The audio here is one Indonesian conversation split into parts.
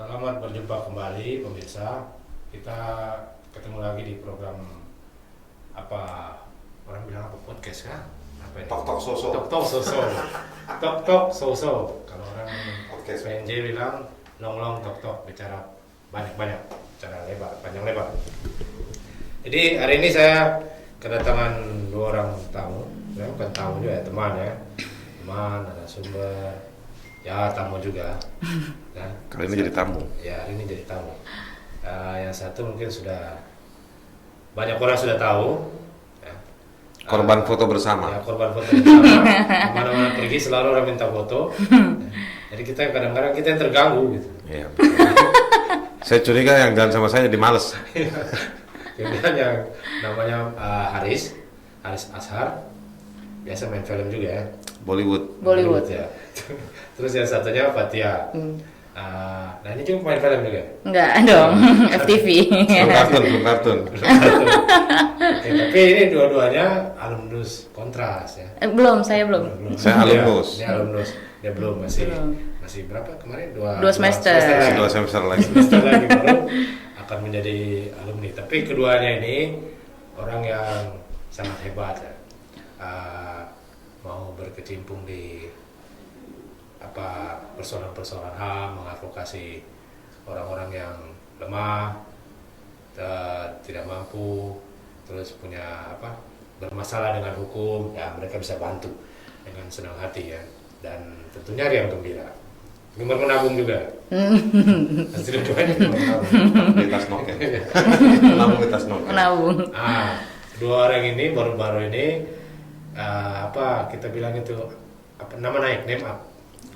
Selamat berjumpa kembali pemirsa. Kita ketemu lagi di program apa orang bilang apa podcast kan? Apa ini? Tok Soso. Tok Soso. Tok Soso. Kalau orang Podcast. PNJ bilang long tok bicara banyak bicara lebar, panjang lebar. Jadi hari ini saya kedatangan dua orang tamu. Ya, bukan tamu juga ya, teman ya. Teman, ada sumber. Ya, tamu juga. Ya, Kali ini jadi tamu. Ya, hari ini jadi tamu. Yang satu mungkin sudah banyak orang sudah tahu. Ya. Korban foto bersama. Ya, korban foto bersama. Kemana-mana pergi selalu orang minta foto. Ya. Jadi kita kadang-kadang kita yang terganggu gitu. Iya. Saya curiga yang jalan sama saya jadi males. Kemudian yang namanya Haris Ashar, biasa main film juga ya. Bollywood. Ya. Terus yang satunya Fatia. Nah ini juga main film juga. Enggak dong, FTV. Belum kartun. Oke, tapi ini dua-duanya alumnus Kontras ya. Saya belum. Saya alumnus. Dia alumnus. Dia belum masih berapa kemarin? Dua semester. Lagi. 2 semester lagi. Semester lagi baru akan menjadi alumni. Tapi keduanya ini orang yang sangat hebat ya. Mau berkecimpung di persoalan-persoalan HAM, mengadvokasi orang-orang yang lemah, tidak mampu, terus punya bermasalah dengan hukum, ya mereka bisa bantu dengan senang hati ya, dan tentunya riang gembira. Gemar menabung juga. Hasil tujuannya gemar menabung. Di tas noken. Menabung di tas noken. Menabung. Dua orang ini baru-baru ini kita bilang itu name up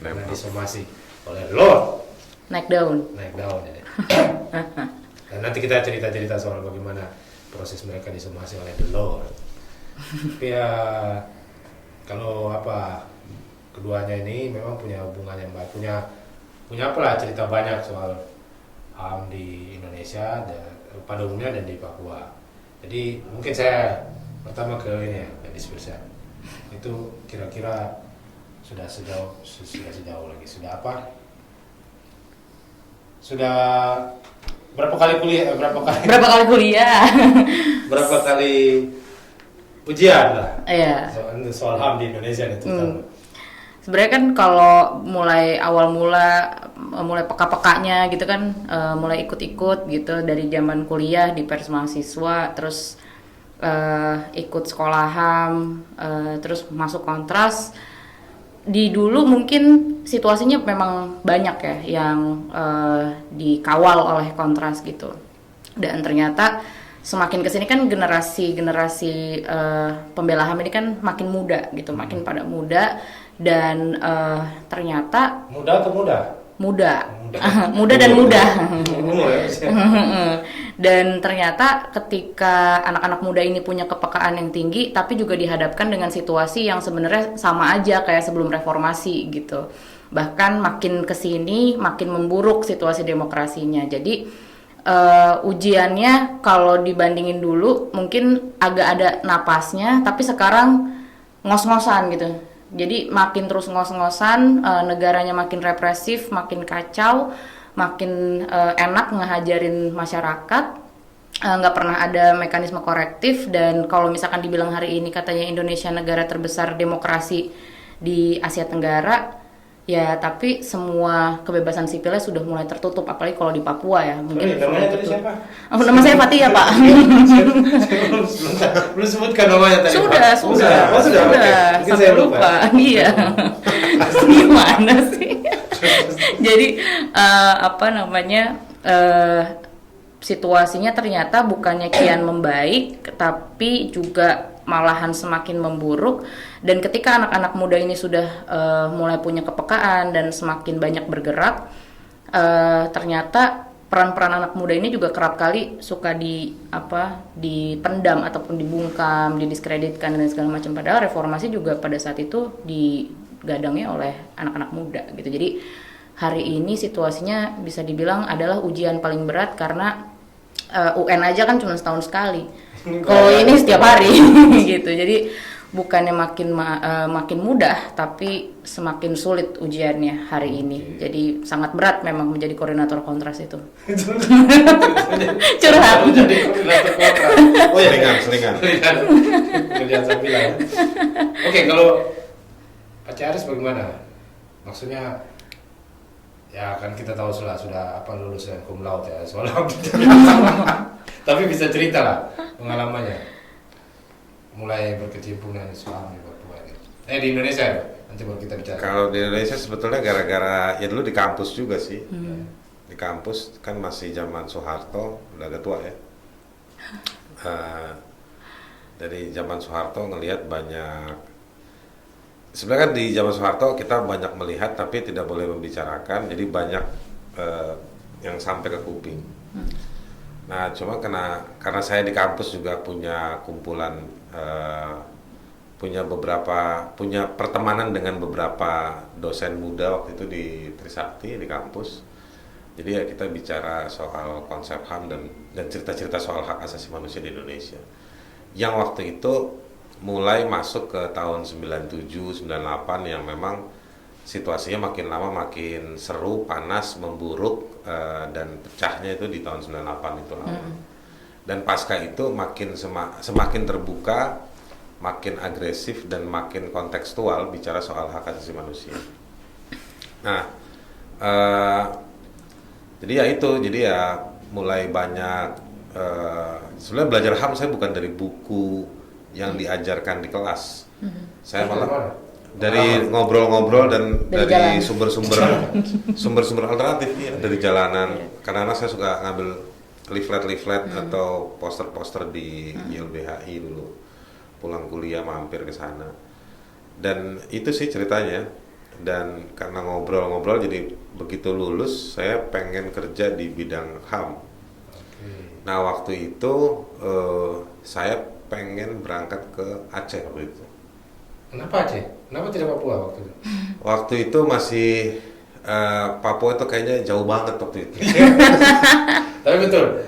karena disomasi oleh Lord. Naik daun Ya. Dan nanti kita cerita soal bagaimana proses mereka disomasi oleh The Lord. Tapi ya kalau keduanya ini memang punya hubungan yang baik, punya cerita banyak soal HAM di Indonesia dan pada umumnya dan di Papua. Jadi mungkin saya pertama ke ini ya, Gadis Firsa. Itu kira-kira sudah sejauh lagi sudah berapa kali kuliah berapa kali ujian lah. Iya. Soal HAM di Indonesia itu. Sebenarnya kan kalau mulai peka-pekanya gitu kan, mulai ikut-ikut gitu dari zaman kuliah di pers mahasiswa, terus ikut sekolah HAM, terus masuk Kontras. Di dulu mungkin situasinya memang banyak ya yang dikawal oleh Kontras gitu, dan ternyata semakin kesini kan generasi pembela HAM ini kan makin muda gitu, makin pada muda, dan ternyata muda dan muda. Dan ternyata ketika anak-anak muda ini punya kepekaan yang tinggi, tapi juga dihadapkan dengan situasi yang sebenarnya sama aja kayak sebelum reformasi gitu. Bahkan makin kesini makin memburuk situasi demokrasinya. Jadi ujiannya kalau dibandingin dulu mungkin agak ada napasnya, tapi sekarang ngos-ngosan gitu. Jadi makin terus ngos-ngosan, negaranya makin represif, makin kacau, makin enak ngehajarin masyarakat, nggak pernah ada mekanisme korektif. Dan kalau misalkan dibilang hari ini katanya Indonesia negara terbesar demokrasi di Asia Tenggara, ya tapi semua kebebasan sipilnya sudah mulai tertutup, apalagi kalau di Papua ya. Mungkin namanya tadi siapa? Nama saya Fatia, Pak. Belum sebutkan namanya tadi. Sudah. Okay. Sampai lupa. Iya. Gimana sih? Jadi situasinya ternyata bukannya kian membaik, tapi juga malahan semakin memburuk. Dan ketika anak-anak muda ini sudah mulai punya kepekaan dan semakin banyak bergerak, ternyata peran-peran anak muda ini juga kerap kali suka dipendam ataupun dibungkam, didiskreditkan dan segala macam. Padahal reformasi juga pada saat itu digadangnya oleh anak-anak muda gitu. Jadi hari ini situasinya bisa dibilang adalah ujian paling berat karena UN aja kan cuma setahun sekali. Kalau ini setiap hari gitu. Jadi bukannya makin mudah, tapi semakin sulit ujiannya hari ini. Jadi sangat berat memang menjadi koordinator kontras itu. Curhat. Jadi koordinator kontras. Oh ya, selingan. Kerjaan sambilan. Oke, kalau Pak Charis bagaimana? Maksudnya ya kan kita tahu sudah apa lulus dengan cum laude ya soal tapi bisa cerita lah pengalamannya mulai berkecimpung dengan Islam di Papua ini. Di Indonesia ya, nanti baru kita bicara. Kalau di Indonesia sebetulnya gara-gara ya dulu di kampus juga sih. Di kampus kan masih zaman Soeharto, udah agak tua ya. Dari zaman Soeharto ngelihat banyak. Sebenarnya kan di zaman Soeharto kita banyak melihat tapi tidak boleh membicarakan, jadi banyak yang sampai ke kuping. Nah, cuma karena saya di kampus juga punya kumpulan, punya pertemanan dengan beberapa dosen muda waktu itu di Trisakti di kampus. Jadi ya kita bicara soal konsep HAM dan cerita-cerita soal hak asasi manusia di Indonesia. Yang waktu itu mulai masuk ke tahun 97, 98 yang memang situasinya makin lama makin seru, panas, memburuk, dan pecahnya itu di tahun 98 itu lama. Dan pasca itu semakin terbuka, makin agresif dan makin kontekstual bicara soal hak asasi manusia. Nah, jadi ya mulai banyak, sebenarnya belajar HAM saya bukan dari buku yang diajarkan di kelas. Saya malah dari ngobrol-ngobrol dan dari sumber-sumber alternatif ya, dari jalanan. Karena saya suka ngambil leaflet atau poster-poster di YLBHI dulu. Pulang kuliah mampir ke sana. Dan itu sih ceritanya. Dan karena ngobrol-ngobrol jadi begitu lulus saya pengen kerja di bidang HAM. Nah, waktu itu saya pengen berangkat ke Aceh waktu itu. Kenapa Aceh? Kenapa tidak Papua waktu itu? Waktu itu masih Papua itu kayaknya jauh banget waktu itu. Tapi betul,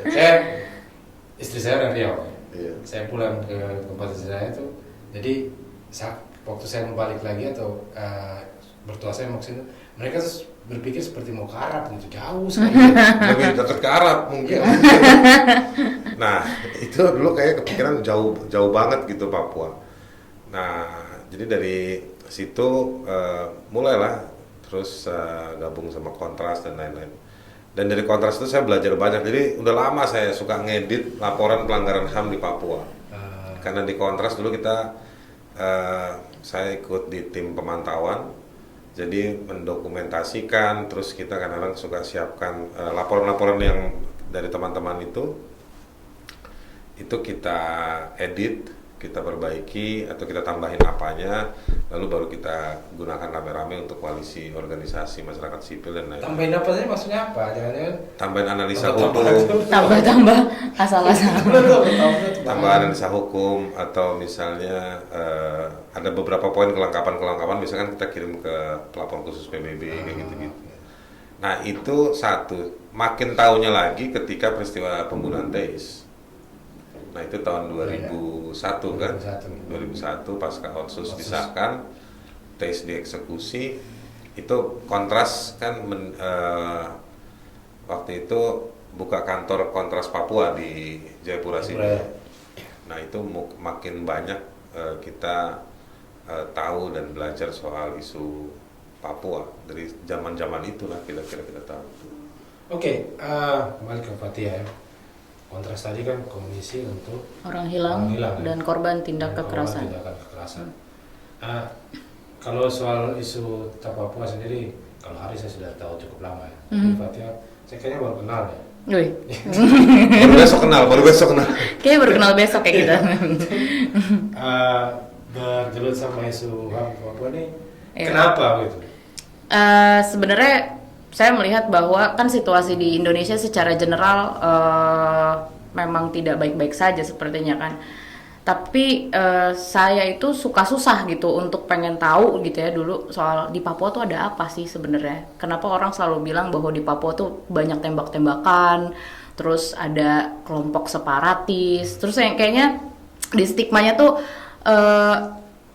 istri saya dari Riau. Iya. Saya pulang ke tempat istri saya itu, jadi waktu saya mau balik lagi atau bertua saya mau kesini, mereka berpikir seperti mau ke Arab gitu, jauh sekali. Lebih dekat ke Arab mungkin. Nah, itu dulu kayak kepikiran jauh banget gitu Papua. Nah, jadi dari situ mulailah terus gabung sama Kontras dan lain-lain. Dan dari Kontras itu saya belajar banyak. Jadi udah lama saya suka ngedit laporan pelanggaran HAM di Papua. Karena di Kontras dulu saya ikut di tim pemantauan. Jadi mendokumentasikan, terus kita kadang-kadang suka siapkan laporan-laporan yang dari teman-teman itu kita edit, kita perbaiki atau kita tambahin apanya, lalu baru kita gunakan rame-rame untuk koalisi organisasi masyarakat sipil dan lain-lain. Tambahin apa saja maksudnya apa? Jangan-jangan tambahin analisa hukum, tambah asal-asal. tambah analisa hukum atau misalnya ada beberapa poin kelengkapan misalkan kita kirim ke pelapor khusus PBB kayak gitu-gitu. Nah, itu satu. Makin tahunya lagi ketika peristiwa pembunuhan Teis. Nah, itu tahun 2001 kan? 2001 pasca Otsus disahkan, Teis dieksekusi. Itu Kontras kan waktu itu buka kantor Kontras Papua di Jayapura sini. Nah, itu makin banyak kita tahu dan belajar soal isu Papua dari zaman-zaman itulah kira-kira kita tahu. Oke, kembali ke Fatia ya. Kontras tadi kan komisi untuk orang hilang dan korban tindak kekerasan. Kalau soal isu Papua sendiri, kalau Hari saya sudah tahu cukup lama ya. Fatia, saya kayaknya baru kenal ya. Wih. baru besok kenal. Kayaknya baru kenal besok kayak kita. Bergelut sama isu HAM Papua ini, kenapa gitu? Sebenarnya saya melihat bahwa kan situasi di Indonesia secara general memang tidak baik-baik saja sepertinya kan. Tapi saya itu suka susah gitu untuk pengen tahu gitu ya dulu soal di Papua tuh ada apa sih sebenarnya. Kenapa orang selalu bilang bahwa di Papua tuh banyak tembak-tembakan, terus ada kelompok separatis, terus yang kayaknya di stigmanya tuh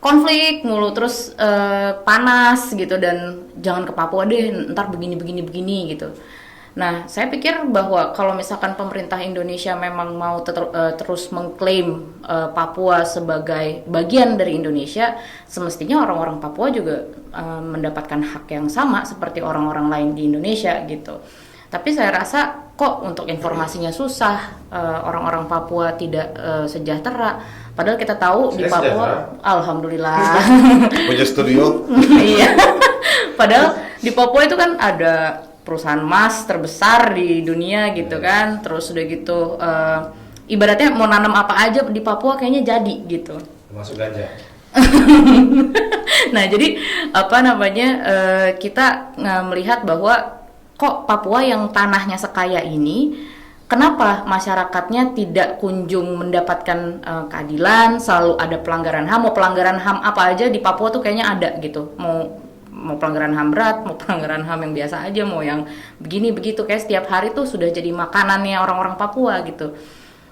konflik mulu, terus panas gitu, dan jangan ke Papua deh, ntar begini gitu. Nah, saya pikir bahwa kalau misalkan pemerintah Indonesia memang mau terus mengklaim Papua sebagai bagian dari Indonesia, semestinya orang-orang Papua juga mendapatkan hak yang sama seperti orang-orang lain di Indonesia gitu. Tapi saya rasa kok untuk informasinya susah, orang-orang Papua tidak sejahtera. Padahal kita tahu di Papua, alhamdulillah. Punya studio? Iya. Padahal di Papua itu kan ada perusahaan emas terbesar di dunia gitu kan. Terus udah gitu, ibaratnya mau nanam apa aja di Papua kayaknya jadi gitu. Termasuk ganja. Nah, jadi apa namanya, kita melihat bahwa kok Papua yang tanahnya sekaya ini, kenapa masyarakatnya tidak kunjung mendapatkan keadilan, selalu ada pelanggaran HAM, mau pelanggaran HAM apa aja di Papua tuh kayaknya ada gitu, mau pelanggaran HAM berat, mau pelanggaran HAM yang biasa aja, mau yang begini begitu, kayak setiap hari tuh sudah jadi makanannya orang-orang Papua gitu.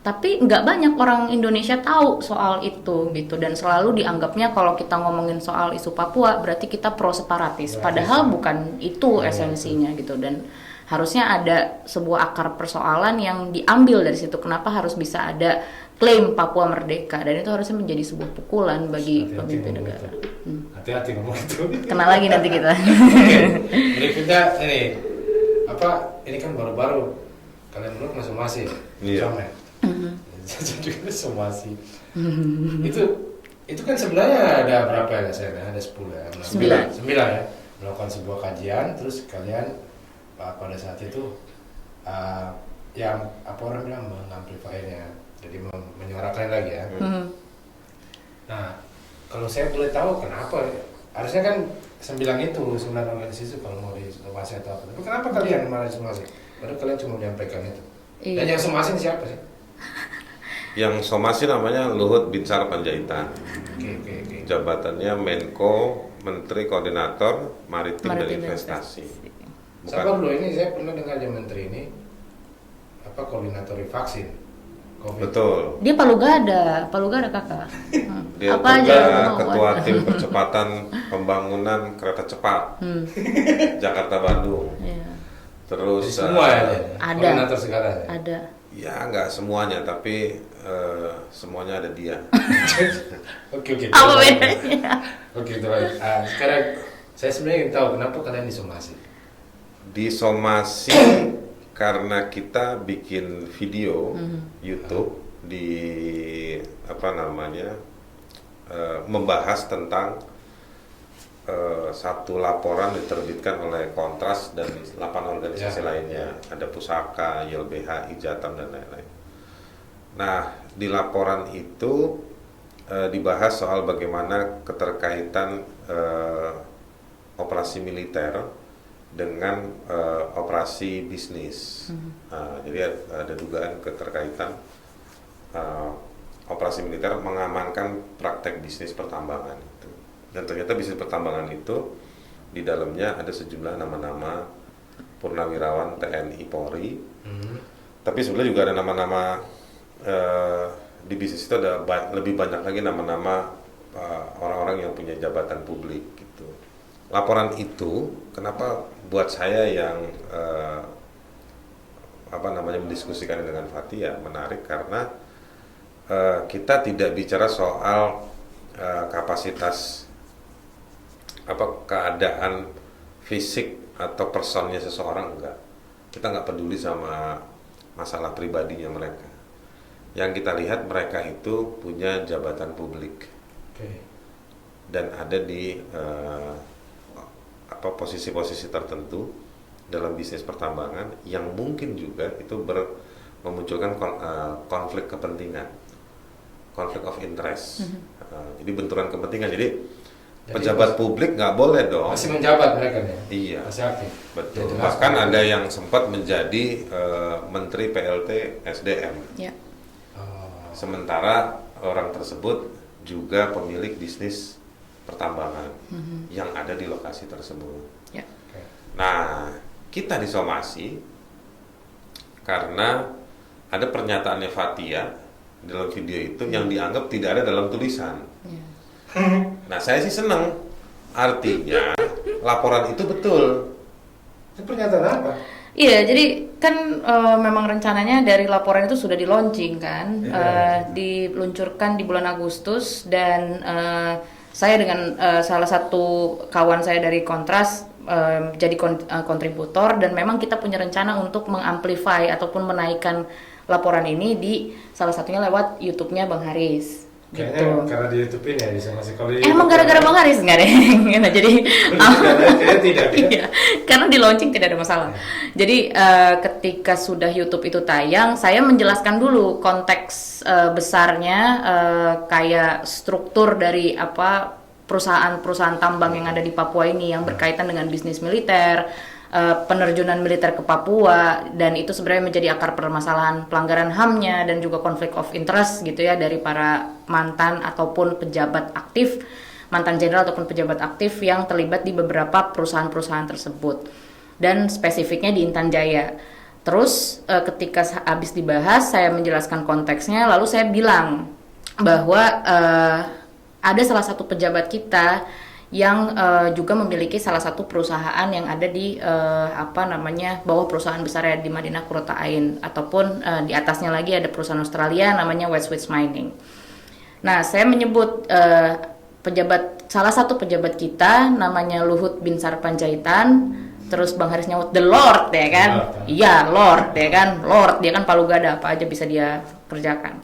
Tapi nggak banyak orang Indonesia tahu soal itu gitu, dan selalu dianggapnya kalau kita ngomongin soal isu Papua berarti kita pro separatis, padahal bukan itu esensinya gitu. Dan harusnya ada sebuah akar persoalan yang diambil dari situ. Kenapa harus bisa ada klaim Papua merdeka, dan itu harusnya menjadi sebuah pukulan bagi pemimpin negara. Hati-hati ngomong itu. Kena lagi nanti kita. Oke. Berikutnya ini ini kan baru-baru kalian berdua masuk masih. Iya. Jadi somasi. Itu kan sebenarnya ada berapa ya saya? Ada 10 ya. 9 ya. Melakukan sebuah kajian, terus kalian pada saat itu yang apa orang bilang mengamplifiernya, jadi menyuarakan lagi ya. Nah, kalau saya boleh tahu kenapa, harusnya kan 9 organisasi kalau mau disomasi atau apa, tapi kenapa kalian malah somasi? Padahal kalian cuma menyampaikan itu. Dan yang somasi siapa sih? Yang somasi namanya Luhut Binsar Panjaitan. Oke. Jabatannya Menko, Menteri Koordinator Maritim dan Investasi. Sabar dulu, ini saya pernah dengar dia menteri ini koordinator vaksin COVID. Betul. Dia Palu Gada kakak. Dia apa juga aja ketua tim percepatan pembangunan kereta cepat Jakarta Bandung. Iya. Terus jadi semua ya, ada koordinator segala ya? Ada. Ya nggak semuanya, tapi semuanya ada dia. Oke. Apa bedanya? Oke, baik. Sekarang saya sebenarnya ingin tahu kenapa kalian disomasi. Disomasi karena kita bikin video YouTube di membahas tentang satu laporan diterbitkan oleh Kontras dan 8 organisasi lainnya, ada Pusaka, YLBH, Ijatam dan lain-lain. Nah, di laporan itu dibahas soal bagaimana keterkaitan operasi militer dengan operasi bisnis. Jadi ada dugaan keterkaitan operasi militer mengamankan praktek bisnis pertambangan itu. Dan ternyata bisnis pertambangan itu di dalamnya ada sejumlah nama-nama purnawirawan TNI Polri. Tapi sebenarnya juga ada nama-nama di bisnis itu ada lebih banyak lagi nama-nama orang-orang yang punya jabatan publik gitu. Laporan itu kenapa buat saya yang mendiskusikan dengan Fathia menarik, karena kita tidak bicara soal kapasitas keadaan fisik atau personnya seseorang, enggak. Kita nggak peduli sama masalah pribadinya mereka. Yang kita lihat mereka itu punya jabatan publik dan ada di posisi-posisi tertentu dalam bisnis pertambangan yang mungkin juga itu memunculkan konflik kepentingan, konflik of interest. Jadi benturan kepentingan. Jadi pejabat publik nggak boleh dong. Masih menjabat mereka ya? Iya. Masih aktif. Betul. Bahkan ada yang sempat menjadi Menteri PLT SDM. Ya. Sementara orang tersebut juga pemilik bisnis pertambangan yang ada di lokasi tersebut. Ya. Nah, kita disomasi karena ada pernyataannya Fathia dalam video itu yang dianggap tidak ada dalam tulisan. Ya. Nah, saya sih seneng. Artinya laporan itu betul. Itu pernyataan apa? Iya, jadi kan memang rencananya dari laporan itu sudah di launching kan, diluncurkan di bulan Agustus dan saya dengan salah satu kawan saya dari Kontras jadi kontributor dan memang kita punya rencana untuk mengamplify ataupun menaikkan laporan ini di salah satunya lewat YouTube-nya Bang Haris. Kayaknya Gitu. karena di YouTube-in ya bisa masih kalau di Emang YouTube gara-gara Bang Haris nggak deh? Nah, jadi kayaknya tidak. iya, karena di launching tidak ada masalah. Jadi ketika sudah YouTube itu tayang, saya menjelaskan dulu konteks besarnya, kayak struktur dari apa perusahaan-perusahaan tambang yang ada di Papua ini yang berkaitan dengan bisnis militer, penerjunan militer ke Papua, dan itu sebenarnya menjadi akar permasalahan pelanggaran HAM-nya dan juga konflik of interest gitu ya dari para mantan ataupun pejabat aktif, mantan jenderal ataupun pejabat aktif yang terlibat di beberapa perusahaan-perusahaan tersebut dan spesifiknya di Intan Jaya. Terus ketika habis dibahas, saya menjelaskan konteksnya, lalu saya bilang bahwa ada salah satu pejabat kita yang juga memiliki salah satu perusahaan yang ada di bawah perusahaan besar di Madinah Qurrata Ain, ataupun di atasnya lagi ada perusahaan Australia namanya Westwich Mining. Nah, saya menyebut salah satu pejabat kita namanya Luhut Binsar Panjaitan, terus Bang Haris nyawut the Lord ya kan? Iya, Lord ya kan? Lord, dia kan palu gada, apa aja bisa dia kerjakan.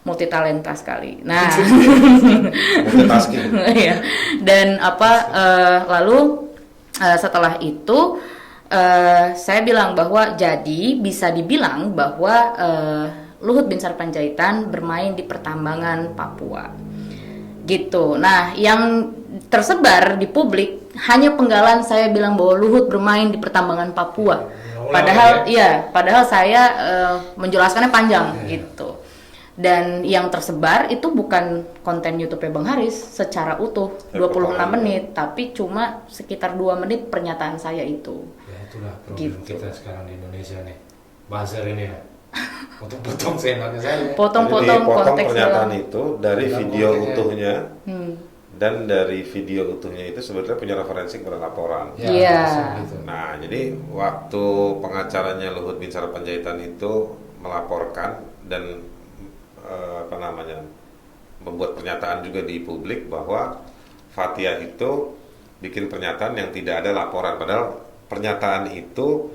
Multi talenta sekali. Nah, Multitasking. iya. Dan lalu setelah itu saya bilang bahwa jadi bisa dibilang bahwa Luhut Binsar Panjaitan bermain di pertambangan Papua. Gitu. Nah, yang tersebar di publik hanya penggalan saya bilang bahwa Luhut bermain di pertambangan Papua. Padahal saya menjelaskannya panjang gitu. Dan yang tersebar itu bukan konten YouTube Bang Haris secara utuh 26 menit, tapi cuma sekitar 2 menit pernyataan saya itu. Ya itulah problem Gitu. kita sekarang di Indonesia nih. Buzzer ini ya. Potong-potong seenaknya saya. Jadi Potong-potong potong konteks pernyataan dalam. itu dari Dalam video konteksnya. utuhnya, Hmm. dan dari video utuhnya itu sebetulnya punya referensi kepada laporan. Ya, Iya. gitu. Nah, jadi waktu pengacaranya Luhut Binsar Panjaitan itu melaporkan dan membuat pernyataan juga di publik bahwa Fathia itu bikin pernyataan yang tidak ada laporan, padahal pernyataan itu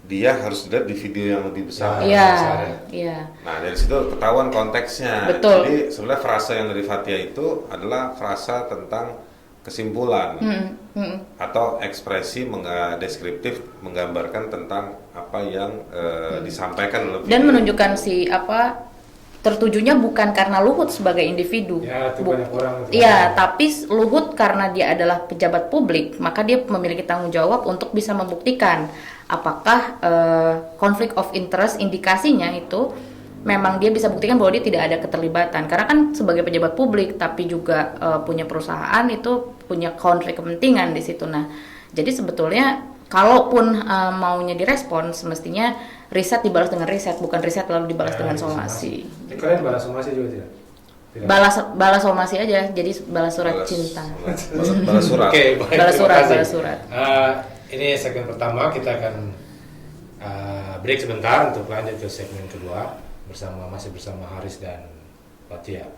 dia harus dilihat di video yang lebih besar. Iya, besar ya. iya. Nah, dari situ ketahuan konteksnya. Betul. Jadi sebenarnya frasa yang dari Fathia itu adalah frasa tentang kesimpulan atau ekspresi deskriptif menggambarkan tentang apa yang disampaikan oleh Dan video. menunjukkan tertujunya bukan karena Luhut sebagai individu. Ya, itu banyak orang. Iya, tapi Luhut karena dia adalah pejabat publik, maka dia memiliki tanggung jawab untuk bisa membuktikan apakah konflik of interest indikasinya itu memang dia bisa buktikan bahwa dia tidak ada keterlibatan. Karena kan sebagai pejabat publik tapi juga punya perusahaan itu punya konflik kepentingan di situ. Nah, jadi sebetulnya kalaupun maunya direspon, semestinya riset dibalas dengan riset, bukan riset lalu dibalas dengan somasi. Kalian balas somasi juga tidak? Tidak. Balas somasi aja, jadi balas surat cinta. Balas surat. Oke, baik, Balas terima surat, kasih. balas surat. Ini segmen pertama, kita akan break sebentar untuk lanjut ke segmen kedua masih bersama Haris dan Fathia.